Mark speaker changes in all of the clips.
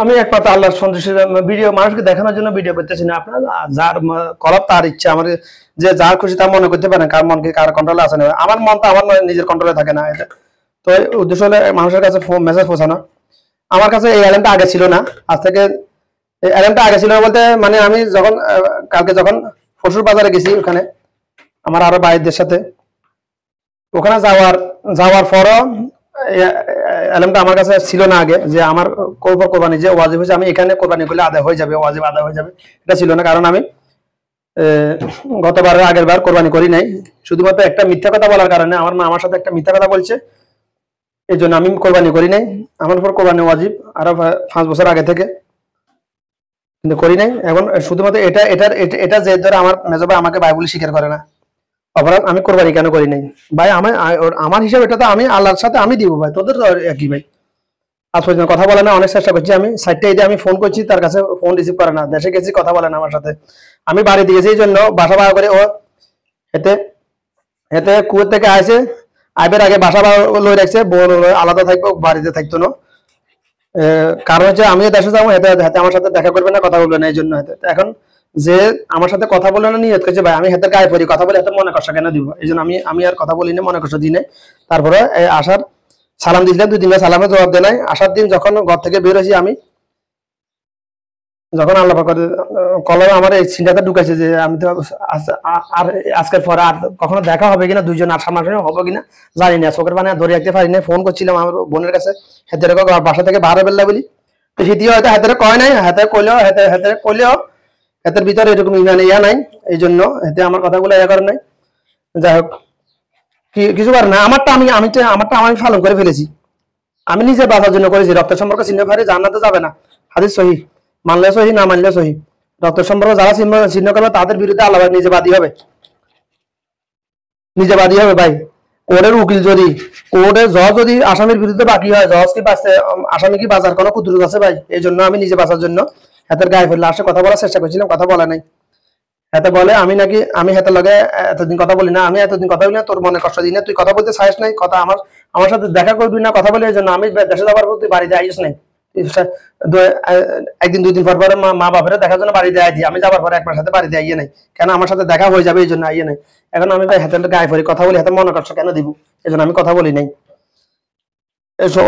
Speaker 1: আমি একমাত্র আল্লাহর সন্তুষ্টি ভিডিও মানুষকে দেখানোর জন্য ভিডিও করতেছি না। আপনার যার কলব তার ইচ্ছা, আমার যে যার খুশি তা মনে করতে পারেন, কার মনকে কার কন্ট্রোলে আছে না। আমার মন তো আমার নিজের কন্ট্রোলে থাকে না। এটা তো উদ্দেশ্য হলো মানুষের কাছে মেসেজ পৌঁছানো। আমার কাছে এই অ্যালার্মটা আগে ছিল না, আজ থেকে এই অ্যালার্মটা আগে ছিল না বলতে মানে আমি যখন কালকে যখন পশুর বাজারে গেছি, ওখানে আমার আরো ভাইদের সাথে ওখানে যাওয়ার পরও অ্যালার্মটা আমার কাছে ছিল না আগে, যে আমার কোরবানি যে ওয়াজিব হয়েছে আমি এখানে কোরবানি করলে আদায় হয়ে যাবে, ওয়াজিব আদায় হয়ে যাবে, এটা ছিল না। কারণ আমি গতবার আগের বার কোরবানি করি নাই, শুধুমাত্র একটা মিথ্যা কথা বলার কারণে আমার মা আমার সাথে একটা মিথ্যা কথা বলছে, এই জন্য আমি কোরবানি করি নাই। আমার উপর কোরবানি ওয়াজিব আরো 5 বছর আগে থেকে, কিন্তু করি নাই। এখন শুধুমাত্র এটা যে ধরে আমার মেজো ভাই আমাকে ভাই বলে স্বীকার করে না, অপরাধ আমি কোরবানি কেন করি নাই ভাই? আমার হিসাবে এটা তো আমি আল্লাহর সাথে আমি দিব ভাই, তোদের তো একই ভাই। আজ পর্যন্ত কথা বলে না, অনেক চেষ্টা করছি আমি, সাইডটা এই আমি ফোন করছি, তার কাছে ফোন রিসিভ করে না, দেশে গেছি কথা বলে না আমার সাথে। আমি বাড়িতে গেছি এই জন্য বাসা ভাড়া করে ও এতে এতে কুয়েত থেকে আসে, আইবের আগে বাসা ভাড়া লই রাখছে, বোন আলাদা থাকবো, বাড়িতে থাকতো না। কারণ হচ্ছে আমিও দেশে যাবো, হাতে আমার সাথে দেখা করবে না, কথা বলবে না, এই জন্য এখন যে আমার সাথে কথা বলে না নিয়ত করছে ভাই, আমি হাতের গায়ে পড়ি, কথা বলে হাতে মনে কষ্ট কেন দিব? এই জন্য আমি আর কথা বলি না, মনে কষ্ট দিই নাই। তারপরে আসার সালাম দিয়েছিলাম, 2 দিন সালামে জবাব দেয় নাই। আসার দিন যখন ঘর থেকে বের হয়েছি আমি, যখন আল্লাহ কলমে আমার এই চিন্তাটা ঢুকাইছে যে আমি তো আর আজকের পরে আর কখনো দেখা হবে কিনা, দুইজন আর সামনাসামনি হবে কিনা জানি না, চোখের পানি ধরে রাখতে পারি না। ফোন করছিলাম আমার বোনের কাছে, হাতের বাসা থেকে বাহারে বেল্লা বলি, তো সেটিও হয়তো হাতের কয় নাই, হাতে কইলেও হাতের ভিতরে এরকম ইয়া নাই, এই জন্য এতে আমার কথাগুলো ইয়া করে নাই। যাই হোক, কিছু পারে না, আমারটা আমি পালন করে ফেলেছি, আমি নিজে বাঁচার জন্য করেছি। রক্তের সম্পর্ক চিহ্ন ফারে জান্নাতে যাবে না, হাদিস সহি, মানলে সহি না মানলে সহি। রক্তের সম্পর্ক যারা চিহ্ন করবে তাদের বিরুদ্ধে আল্লাহ নিজে বাদী হবে, ভাই। কোর্টের উকিল যদি, কোর্টের জজ যদি আসামির বিরুদ্ধে বাকি হয়, জজ কি বাঁচতে, আসামি কি বাঁচার কোনো কুদরত আছে ভাই? এই জন্য আমি নিজে বাঁচার জন্য হাতের গায়ে ফেললে আসে কথা বলার চেষ্টা করছিলাম, কথা বলা নাই। হাতে বলে আমি হাতের লগে এতদিন কথা বলি না, আমি এতদিন কথা বলি না, তোর মনে কষ্ট দিই না, তুই কথা বলতে চাইস নাই, কথা আমার সাথে দেখা করবি না, কথা বলি, এই জন্য আমি দেশে যাবার পর তুই বাড়িতে আইস নাই। একদিন 2 দিন পর পরে মা বাপেরা দেখার জন্য বাড়িতে আই দিই, আমি যাবার পরে একবার সাথে বাড়িতে আইয়ে নাই, কেন আমার সাথে দেখা হয়ে যাবে এই জন্য আইয়ে নাই। এখন আমি ভাই হাতের গায়ে পড়ি, কথা বলি, হাতে মনে কষ্ট কেন দিব? এই জন্য আমি কথা বলি নাই,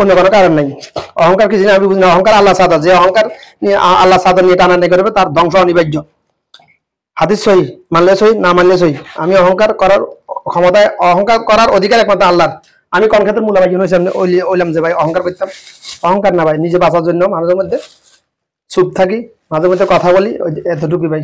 Speaker 1: অন্য কোনো কারণ নাই। অহংকার কি জিনিস আমি বুঝি না। অহংকার আল্লাহ সাদা, যে অহংকার নিয়ে আল্লাহ সাদা নিয়ে টানাটানি করবে তার ধ্বংস অনিবার্য। হাদিস সহি, মানলে সহি না মানলে সহি। আমি অহংকার করার ক্ষমতায়, অহংকার করার অধিকার একমাত্র আল্লাহর। আমি কোন ক্ষেত্রে মূল্যবান হয়েছি ওইলাম যে ভাই অহংকার করতাম? অহংকার না ভাই, নিজে বাঁচার জন্য মানুষের মধ্যে চুপ থাকি, মাঝে মধ্যে কথা বলি, এতটুকুই ভাই।